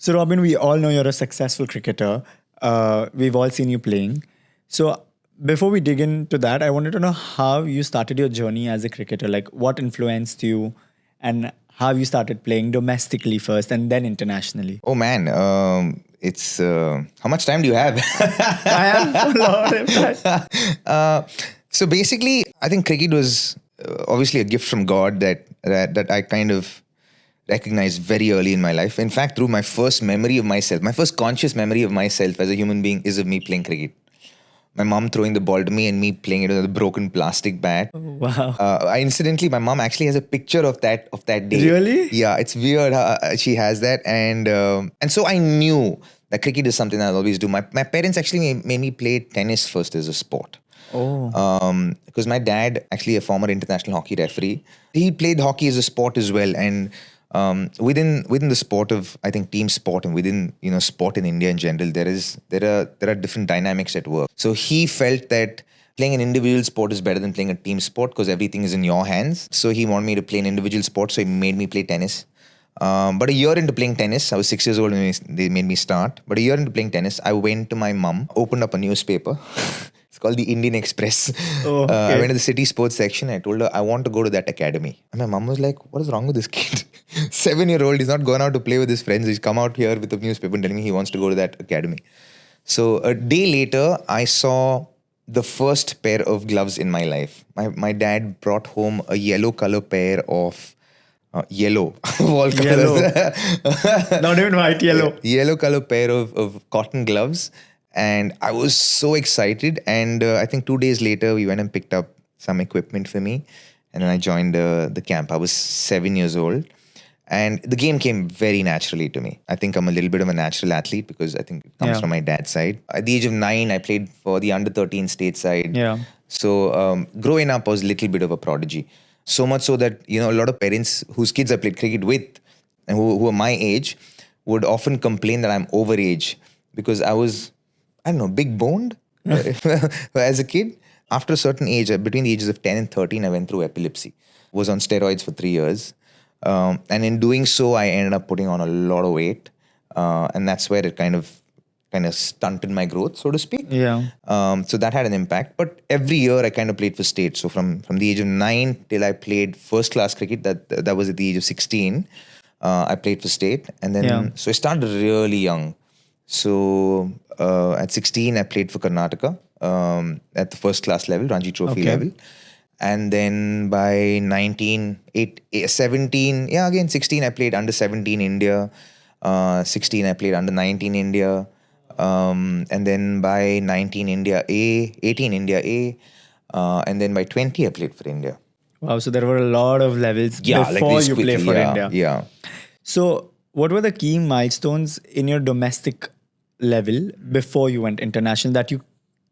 So, Robin, we all know you're a successful cricketer. We've all seen you playing. So, before we dig into that, I wanted to know how you started your journey as a cricketer. Like, what influenced you, and how you started playing domestically first and then internationally. Oh man, it's how much time do you have? I have a lot of time. So basically, I think cricket was obviously a gift from God that I kind of recognized very early in my life. In fact, through my first memory of myself, my first conscious memory of myself as a human being is of me playing cricket. My mom throwing the ball to me and me playing it with a broken plastic bat. Wow. My mom actually has a picture of that day. Really? Yeah, it's weird. She has that, and so I knew that cricket is something I'll always do. My parents actually made me play tennis first as a sport. Oh. Because my dad, actually a former international hockey referee, he played hockey as a sport as well. And within the sport of, I think, team sport, and within sport in India in general, there are different dynamics at work. So he felt that playing an individual sport is better than playing a team sport because everything is in your hands. So he wanted me to play an individual sport, so he made me play tennis. But a year into playing tennis, I was 6 years old when they made me start. But a year into playing tennis, I went to my mum, opened up a newspaper. It's called the Indian Express. Oh, okay. I went to the city sports section. I told her, I want to go to that academy. And my mum was like, what is wrong with this kid? 7-year-old, he's not gone out to play with his friends. He's come out here with a newspaper and telling me he wants to go to that academy. So a day later, I saw the first pair of gloves in my life. My dad brought home a yellow color pair of yellow of all colors. Not even white, yellow. Yellow color pair of cotton gloves. And I was so excited. And I think 2 days later, we went and picked up some equipment for me. And then I joined the camp. I was 7 years old. And the game came very naturally to me. I think I'm a little bit of a natural athlete because I think it comes from my dad's side. At the age of 9, I played for the under 13 state side. Yeah. So growing up, I was a little bit of a prodigy. So much so that, a lot of parents whose kids I played cricket with and who are my age would often complain that I'm overage because I was, I don't know, big boned as a kid. After a certain age, between the ages of 10 and 13, I went through epilepsy. Was on steroids for 3 years. And in doing so, I ended up putting on a lot of weight. And that's where it kind of stunted my growth, so to speak. Yeah. So that had an impact. But every year I kind of played for state. So from the age of 9 till I played first class cricket, that was at the age of 16, I played for state. And then, so I started really young. So at 16, I played for Karnataka at the first class level, Ranji Trophy level. And then by 16, I played under 17 India. 16, I played under 19 India. And then by 19 India A, 18 India A. And then by 20, I played for India. Wow, so there were a lot of levels before you play for India. Yeah. So what were the key milestones in your domestic level before you went international that you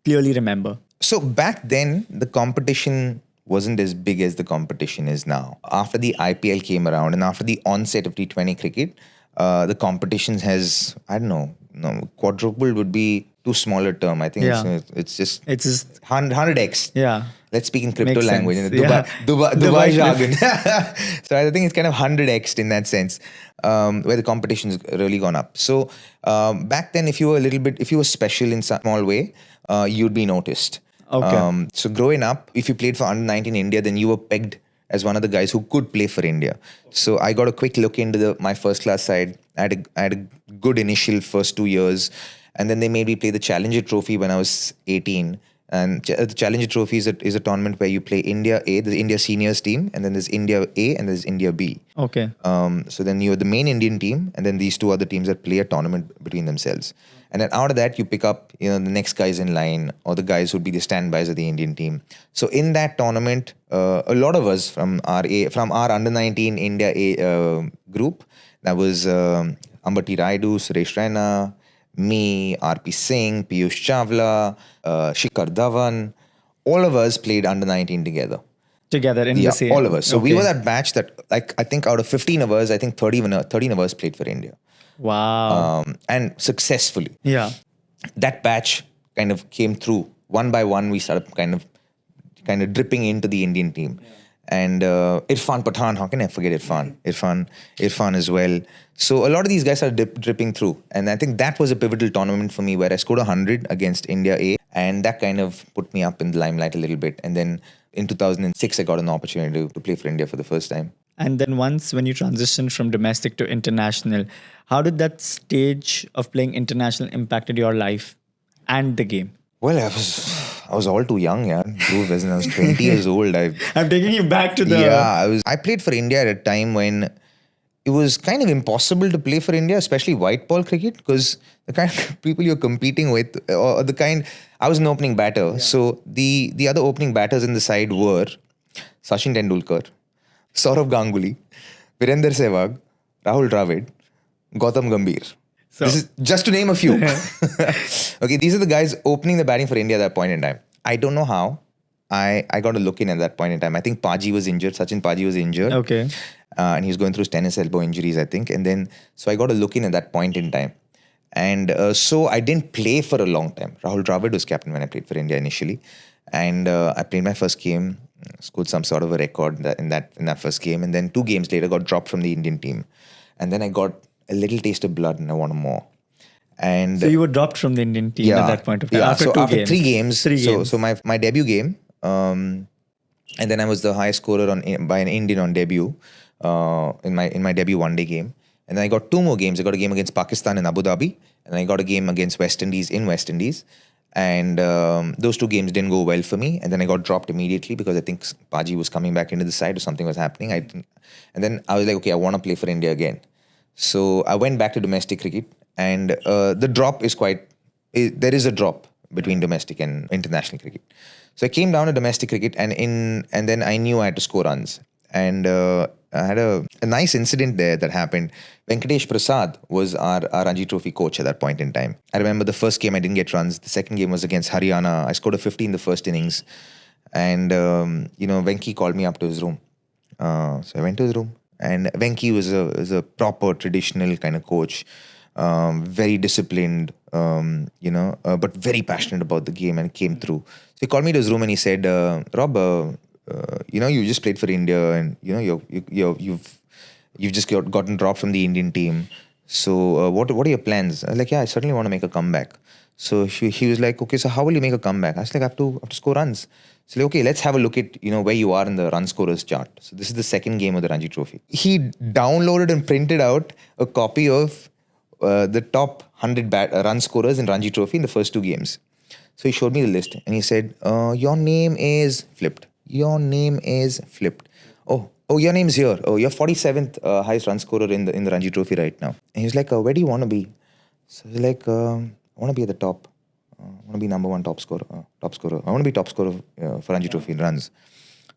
clearly remember? So back then, the competition wasn't as big as the competition is now. After the IPL came around and after the onset of T20 cricket, the competition has, I don't know, quadrupled would be too small a term. I think it's just 100x. Yeah. Let's speak in crypto language, in the Dubai Dubai jargon. So I think it's kind of 100x'd in that sense, where the competition's really gone up. So back then, if you were special in some small way, you'd be noticed. Okay. So growing up, if you played for under 19 India, then you were pegged as one of the guys who could play for India. So I got a quick look into my first class side. I had a good initial first 2 years. And then they made me play the Challenger Trophy when I was 18. And the Challenger Trophy is a tournament where you play India A, the India seniors team, and then there's India A and there's India B. Okay. So then you're the main Indian team, and then these two other teams that play a tournament between themselves. And then out of that, you pick up, the next guys in line or the guys who'd be the standbys of the Indian team. So in that tournament, a lot of us from our under 19 India A group, that was Ambati Raidu, Suresh Raina, me, RP Singh, Piyush Chawla, Shikhar Dhawan, all of us played under 19 together. Together in the same. All of us. So we were that batch that, like, I think out of 15 of us, I think 13 of us played for India. Wow. And successfully. Yeah. That batch kind of came through. One by one, we started kind of dripping into the Indian team. and Irfan Pathan. How can I forget Irfan? Irfan as well. So a lot of these guys are dripping through, and I think that was a pivotal tournament for me where I scored 100 against India A, and that kind of put me up in the limelight a little bit. And then in 2006, I got an opportunity to play for India for the first time. And then once when you transitioned from domestic to international, how did that stage of playing international impacted your life and the game? Well, I was all too young, yeah. When I was 20 years old. I'm taking you back to the I played for India at a time when it was kind of impossible to play for India, especially white ball cricket, because the kind of people you're competing with, or the kind, I was an opening batter. Yeah. So the other opening batters in the side were Sachin Tendulkar, Saurav Ganguly, Virender Sehwag, Rahul Dravid, Gautam Gambhir. So, this is just to name a few. Okay, these are the guys opening the batting for India at that point in time. I don't know how. I got a look in at that point in time. I think Paji was injured. Sachin Paji was injured. Okay. And he was going through tennis elbow injuries, I think. And then, so I got a look in at that point in time. And so I didn't play for a long time. Rahul Dravid was captain when I played for India initially. And I played my first game, scored some sort of a record in that first game. And then 2 games later, got dropped from the Indian team. And then I got a little taste of blood and I wanted more. And so you were dropped from the Indian team at that point of time. Yeah. After so 2 after games. 3 games. 3 games. So my debut game, and then I was the highest scorer by an Indian on debut in my debut one-day game. And then I got 2 more games. I got a game against Pakistan in Abu Dhabi, and I got a game against West Indies in West Indies. And those 2 games didn't go well for me. And then I got dropped immediately because I think Paji was coming back into the side or something was happening. And then I was like, okay, I want to play for India again. So I went back to domestic cricket, and the drop is there is a drop between domestic and international cricket. So I came down to domestic cricket, and then I knew I had to score runs. And I had a nice incident there that happened. Venkatesh Prasad was our Ranji Trophy coach at that point in time. I remember the first game I didn't get runs. The second game was against Haryana. I scored a 50 in the first innings. And, Venki called me up to his room. So I went to his room. And Venki was a proper traditional kind of coach, very disciplined, but very passionate about the game and came through. So he called me to his room and he said, Rob, you just played for India and you've just gotten dropped from the Indian team. So what are your plans? I was like, yeah, I certainly want to make a comeback. So he was like, okay, so how will you make a comeback? I was like, I have to score runs. So like, okay, let's have a look at where you are in the run scorers chart. So this is the second game of the Ranji Trophy. He downloaded and printed out a copy of the top 100 run scorers in Ranji Trophy in the first 2 games. So he showed me the list and he said, your name is flipped. Your name is flipped. Oh, your name's here. Oh, you're 47th highest run scorer in the Ranji Trophy right now. And he was like, where do you want to be? So I was like, I want to be at the top. I want to be number 1 top scorer. I want to be top scorer for Ranji Trophy in runs.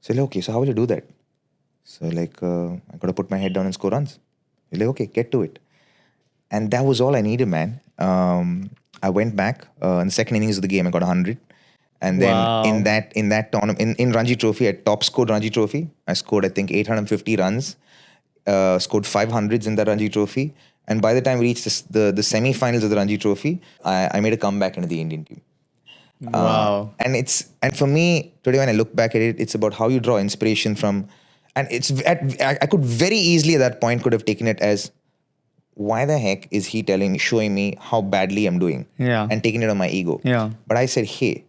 So like, okay, so how will you do that? So like, I got to put my head down and score runs. He's like, okay, get to it. And that was all I needed, man. I went back in the second innings of the game. I got 100. And then in that tournament, in Ranji Trophy, I top scored Ranji Trophy. I scored, I think, 850 runs. Scored 500s in the Ranji Trophy. And by the time we reached the semi-finals of the Ranji Trophy, I made a comeback into the Indian team. Wow. And for me, today when I look back at it, it's about how you draw inspiration from, and I could very easily at that point could have taken it as, why the heck is he showing me how badly I'm doing? Yeah. And taking it on my ego. Yeah. But I said, hey,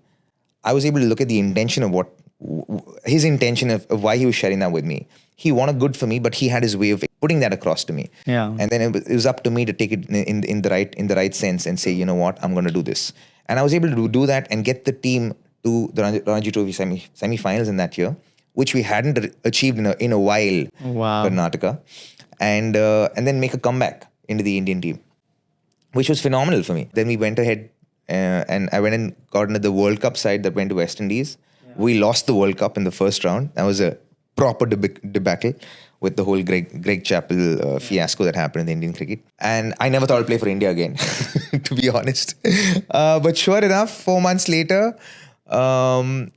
I was able to look at the intention of his intention of why he was sharing that with me. He wanted good for me, but he had his way of putting that across to me. Yeah. And then it was up to me to take it in the right sense and say, you know what, I'm going to do this. And I was able to do that and get the team to the Ranji Trophy semi-finals in that year, which we hadn't achieved in a while. Wow. Karnataka, and then make a comeback into the Indian team, which was phenomenal for me. Then we went ahead and I went and got into the World Cup side that went to West Indies. Yeah. We lost the World Cup in the first round. That was a proper debacle with the whole Greg Chappell fiasco that happened in the Indian cricket. And I never thought I'd play for India again, to be honest. But sure enough, 4 months later, I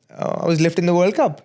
was lifting the World Cup.